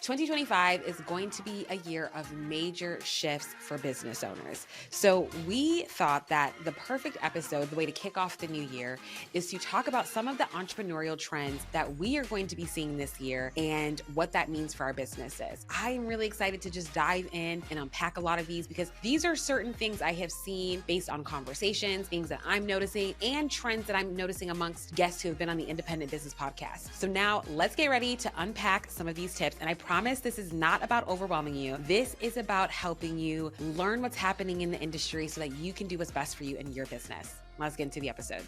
2025 is going to be a year of major shifts for business owners. So we thought that the perfect episode, the way to kick off the new year, is to talk about some of the entrepreneurial trends that we are going to be seeing this year and what that means for our businesses. I'm really excited to just dive in and unpack a lot of these because these are certain things I have seen based on conversations, things that I'm noticing, and trends that I'm noticing amongst guests who have been on the Independent Business Podcast. So now let's get ready to unpack some of these tips. And I promise this is not about overwhelming you. This is about helping you learn what's happening in the industry so that you can do what's best for you in your business. Let's get into the episode.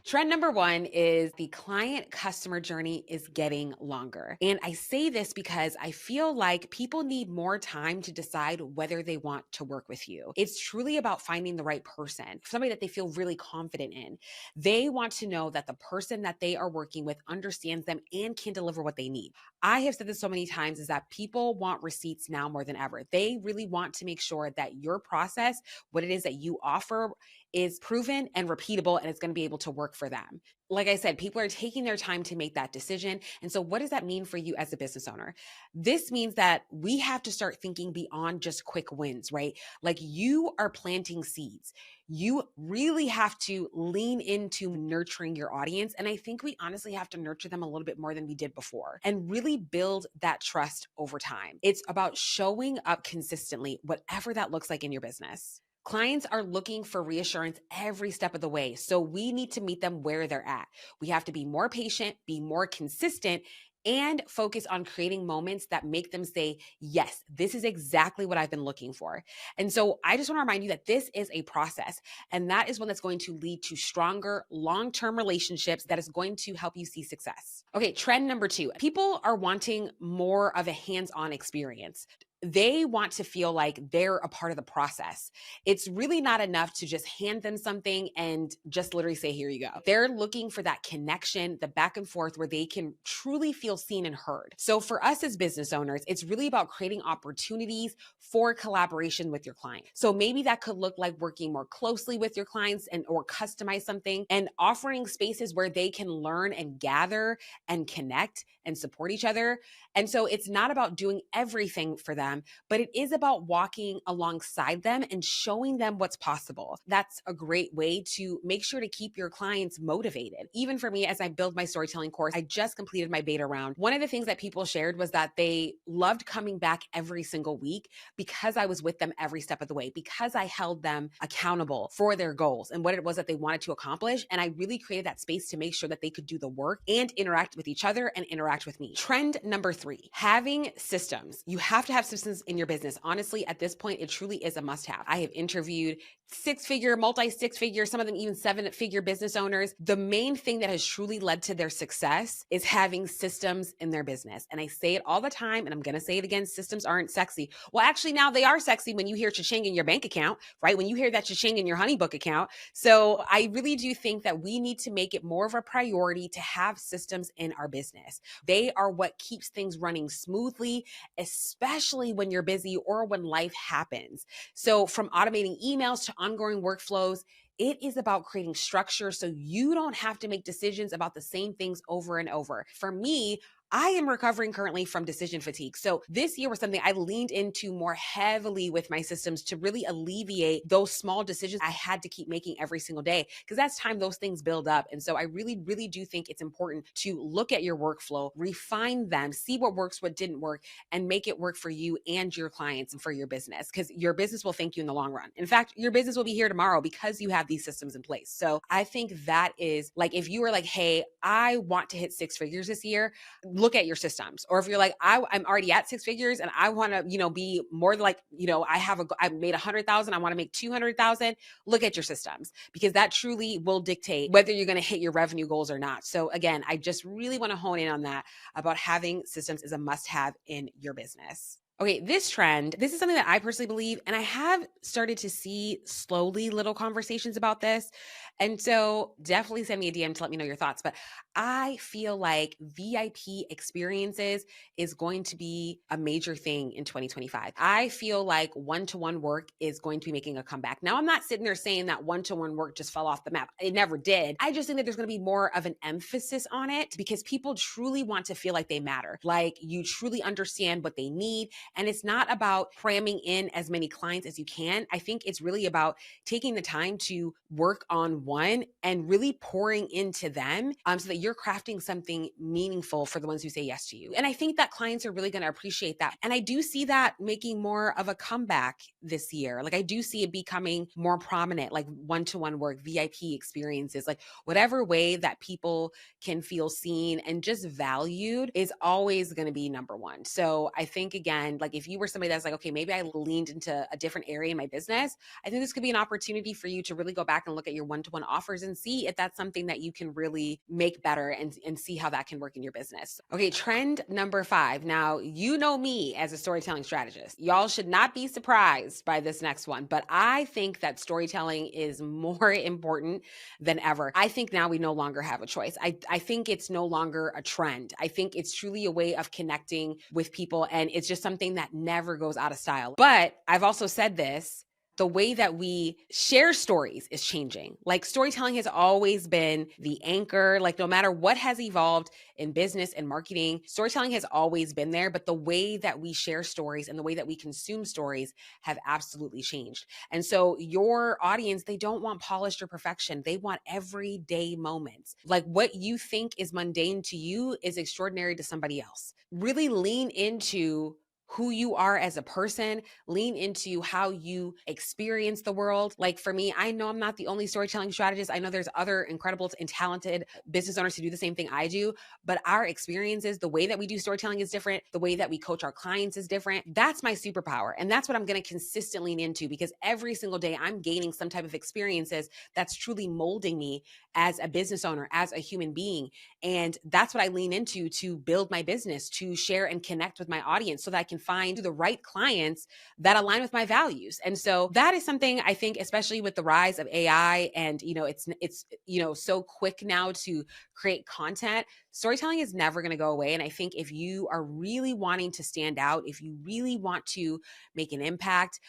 Trend number one is the client customer journey is getting longer. And I say this because I feel like people need more time to decide whether they want to work with you. It's truly about finding the right person, somebody that they feel really confident in. They want to know that the person that they are working with understands them and can deliver what they need. I have said this so many times is that people want receipts now more than ever. They really want to make sure that your process, what it is that you offer, is proven and repeatable, and it's going to be able to work for them. Like I said, people are taking their time to make that decision. And so what does that mean for you as a business owner? This means that we have to start thinking beyond just quick wins, right? Like you are planting seeds. You really have to lean into nurturing your audience. And I think we honestly have to nurture them a little bit more than we did before and really build that trust over time. It's about showing up consistently, whatever that looks like in your business. Clients are looking for reassurance every step of the way. So we need to meet them where they're at. We have to be more patient, be more consistent, and focus on creating moments that make them say, yes, this is exactly what I've been looking for. And so I just want to remind you that this is a process, and that is one that's going to lead to stronger long-term relationships that is going to help you see success. Okay, trend number two, people are wanting more of a hands-on experience. They want to feel like they're a part of the process. It's really not enough to just hand them something and just literally say, here you go. They're looking for that connection, the back and forth where they can truly feel seen and heard. So for us as business owners, it's really about creating opportunities for collaboration with your client. So maybe that could look like working more closely with your clients and or customize something and offering spaces where they can learn and gather and connect and support each other. And so it's not about doing everything for them, but it is about walking alongside them and showing them what's possible. That's a great way to make sure to keep your clients motivated. Even for me, as I build my storytelling course, I just completed my beta round. One of the things that people shared was that they loved coming back every single week because I was with them every step of the way, because I held them accountable for their goals and what it was that they wanted to accomplish. And I really created that space to make sure that they could do the work and interact with each other and interact with me. Trend number three, having systems. You have to have systems in your business. Honestly, at this point, it truly is a must-have. I have interviewed six-figure, multi-six-figure, some of them even seven-figure business owners. The main thing that has truly led to their success is having systems in their business. And I say it all the time, and I'm going to say it again, systems aren't sexy. Well, actually, now they are sexy when you hear cha-ching in your bank account, right? When you hear that cha-ching in your HoneyBook account. So I really do think that we need to make it more of a priority to have systems in our business. They are what keeps things running smoothly, especially when you're busy or when life happens. So from automating emails to ongoing workflows, it is about creating structure so you don't have to make decisions about the same things over and over. For me, I am recovering currently from decision fatigue. So this year was something I leaned into more heavily with my systems to really alleviate those small decisions I had to keep making every single day, because that's time those things build up. And so I really, really do think it's important to look at your workflow, refine them, see what works, what didn't work, and make it work for you and your clients and for your business, because your business will thank you in the long run. In fact, your business will be here tomorrow because you have these systems in place. So I think that is like, if you are like, hey, I want to hit six figures this year, look at your systems. Or if you're like, I'm already at six figures and I want to, be more like, I made 100,000, I want to make 200,000. Look at your systems, because that truly will dictate whether you're going to hit your revenue goals or not. So again, I just really want to hone in on that about having systems is a must-have in your business. Okay, this trend, this is something that I personally believe, and I have started to see slowly little conversations about this. And so definitely send me a DM to let me know your thoughts. But I feel like VIP experiences is going to be a major thing in 2025. I feel like one-to-one work is going to be making a comeback. Now, I'm not sitting there saying that one-to-one work just fell off the map. It never did. I just think that there's going to be more of an emphasis on it because people truly want to feel like they matter, like you truly understand what they need. And it's not about cramming in as many clients as you can. I think it's really about taking the time to work on one and really pouring into them so that you're crafting something meaningful for the ones who say yes to you. And I think that clients are really going to appreciate that. And I do see that making more of a comeback this year. Like I do see it becoming more prominent, like one-to-one work, VIP experiences, like whatever way that people can feel seen and just valued is always going to be number one. So I think again, like if you were somebody that's like, okay, maybe I leaned into a different area in my business, I think this could be an opportunity for you to really go back and look at your one-to-one offers and see if that's something that you can really make better and see how that can work in your business. Okay, trend number 5. Now, you know me as a storytelling strategist. Y'all should not be surprised by this next one, but I think that storytelling is more important than ever. I think now we no longer have a choice. I think it's no longer a trend. I think it's truly a way of connecting with people, and it's just something that never goes out of style. But I've also said this, the way that we share stories is changing. Like storytelling has always been the anchor. Like no matter what has evolved in business and marketing, storytelling has always been there, but the way that we share stories and the way that we consume stories have absolutely changed. And so your audience, they don't want polished or perfection. They want everyday moments. Like what you think is mundane to you is extraordinary to somebody else. Really lean into who you are as a person, lean into how you experience the world. Like for me, I know I'm not the only storytelling strategist. I know there's other incredible and talented business owners who do the same thing I do, but our experiences, the way that we do storytelling is different. The way that we coach our clients is different. That's my superpower. And that's what I'm going to consistently lean into because every single day I'm gaining some type of experiences that's truly molding me as a business owner, as a human being. And that's what I lean into to build my business, to share and connect with my audience so that I can find the right clients that align with my values. And so that is something I think, especially with the rise of AI and, it's so quick now to create content, storytelling is never going to go away. And I think if you are really wanting to stand out, if you really want to make an impact,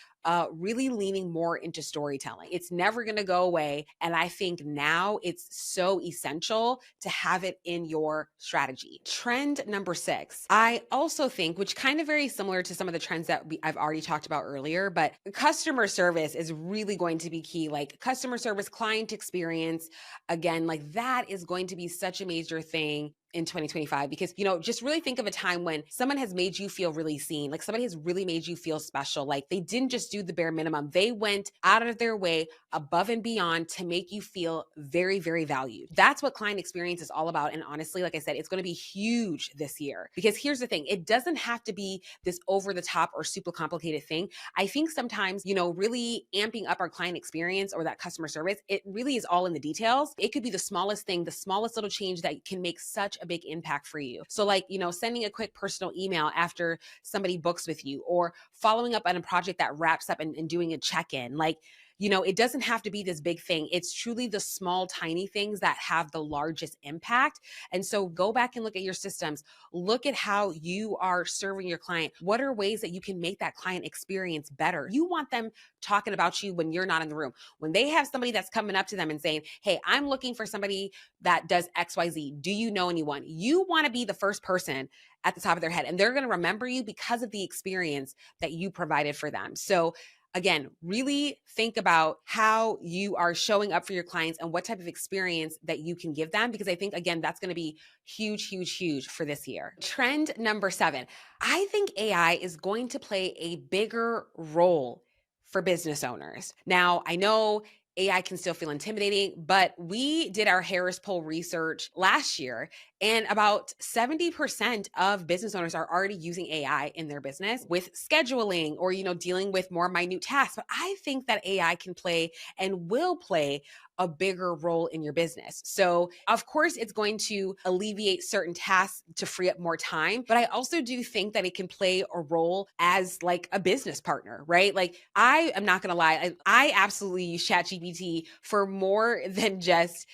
really leaning more into storytelling. It's never going to go away. And I think now it's so essential to have it in your strategy. Trend number 6, I also think, which kind of very similar to some of the trends that I've already talked about earlier, but customer service is really going to be key. Like customer service, client experience, again, like that is going to be such a major thing in 2025 because, just really think of a time when someone has made you feel really seen, like somebody has really made you feel special. Like they didn't just do the bare minimum. They went out of their way above and beyond to make you feel very, very valued. That's what client experience is all about. And honestly, like I said, it's going to be huge this year because here's the thing. It doesn't have to be this over the top or super complicated thing. I think sometimes, really amping up our client experience or that customer service, it really is all in the details. It could be the smallest thing, the smallest little change that can make such a big impact for you. So like, sending a quick personal email after somebody books with you or following up on a project that wraps up and doing a check-in. Like, it doesn't have to be this big thing. It's truly the small, tiny things that have the largest impact. And so go back and look at your systems. Look at how you are serving your client. What are ways that you can make that client experience better? You want them talking about you when you're not in the room. When they have somebody that's coming up to them and saying, hey, I'm looking for somebody that does XYZ. Do you know anyone? You want to be the first person at the top of their head. And they're going to remember you because of the experience that you provided for them. So again, really think about how you are showing up for your clients and what type of experience that you can give them, because I think, again, that's going to be huge, huge, huge for this year. Trend number 7, I think AI is going to play a bigger role for business owners. Now, I know AI can still feel intimidating, but we did our Harris Poll research last year, and about 70% of business owners are already using AI in their business with scheduling or, dealing with more minute tasks. But I think that AI can play and will play a bigger role in your business. So, of course, it's going to alleviate certain tasks to free up more time, but I also do think that it can play a role as like a business partner, right? Like, I am not going to lie, I absolutely use ChatGPT for more than just,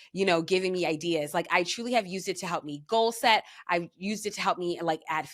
giving me ideas. Like, I truly have used it to help me goal set. I've used it to help me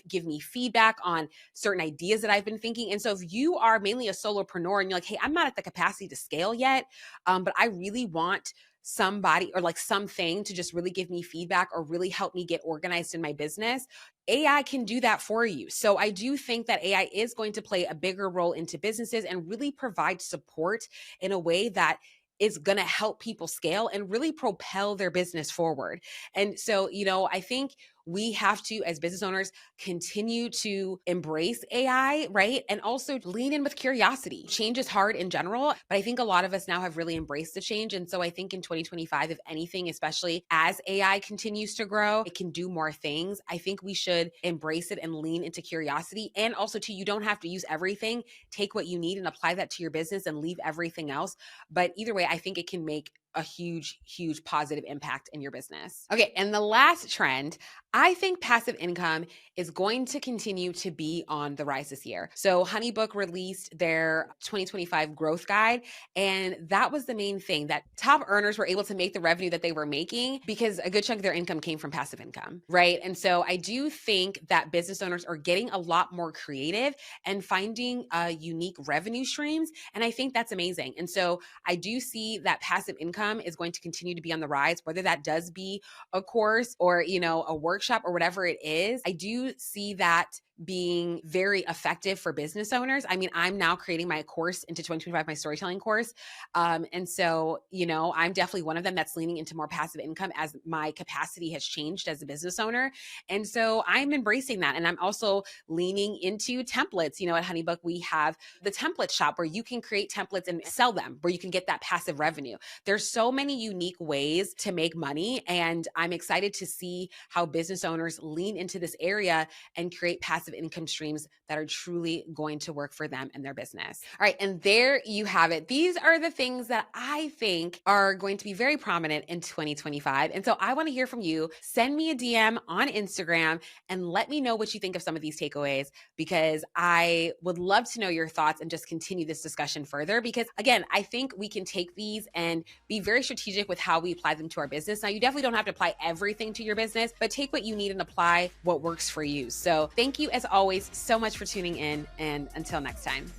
give me feedback on certain ideas that I've been thinking. And so if you are mainly a solopreneur and you're like, hey, I'm not at the capacity to scale yet, but I really want somebody or like something to just really give me feedback or really help me get organized in my business, AI can do that for you. So I do think that AI is going to play a bigger role into businesses and really provide support in a way that is going to help people scale and really propel their business forward. And so, I think we have to, as business owners, continue to embrace AI, right? And also lean in with curiosity. Change is hard in general, but I think a lot of us now have really embraced the change. And so I think in 2025, if anything, especially as AI continues to grow, it can do more things. I think we should embrace it and lean into curiosity. And also, you don't have to use everything. Take what you need and apply that to your business and leave everything else. But either way, I think it can make a huge, huge positive impact in your business. Okay. And the last trend, I think passive income is going to continue to be on the rise this year. So HoneyBook released their 2025 growth guide. And that was the main thing, that top earners were able to make the revenue that they were making because a good chunk of their income came from passive income, right? And so I do think that business owners are getting a lot more creative and finding unique revenue streams. And I think that's amazing. And so I do see that passive income is going to continue to be on the rise, whether that does be a course or, a workshop or whatever it is. I do see that being very effective for business owners. I mean, I'm now creating my course into 2025, my storytelling course. And so, I'm definitely one of them that's leaning into more passive income as my capacity has changed as a business owner. And so I'm embracing that. And I'm also leaning into templates. At HoneyBook, we have the template shop where you can create templates and sell them, where you can get that passive revenue. There's so many unique ways to make money. And I'm excited to see how business owners lean into this area and create passive income streams that are truly going to work for them and their business. All right. And there you have it. These are the things that I think are going to be very prominent in 2025. And so I want to hear from you. Send me a DM on Instagram and let me know what you think of some of these takeaways, because I would love to know your thoughts and just continue this discussion further. Because again, I think we can take these and be very strategic with how we apply them to our business. Now, you definitely don't have to apply everything to your business, but take what you need and apply what works for you. So thank you, as always, so much for tuning in. And until next time.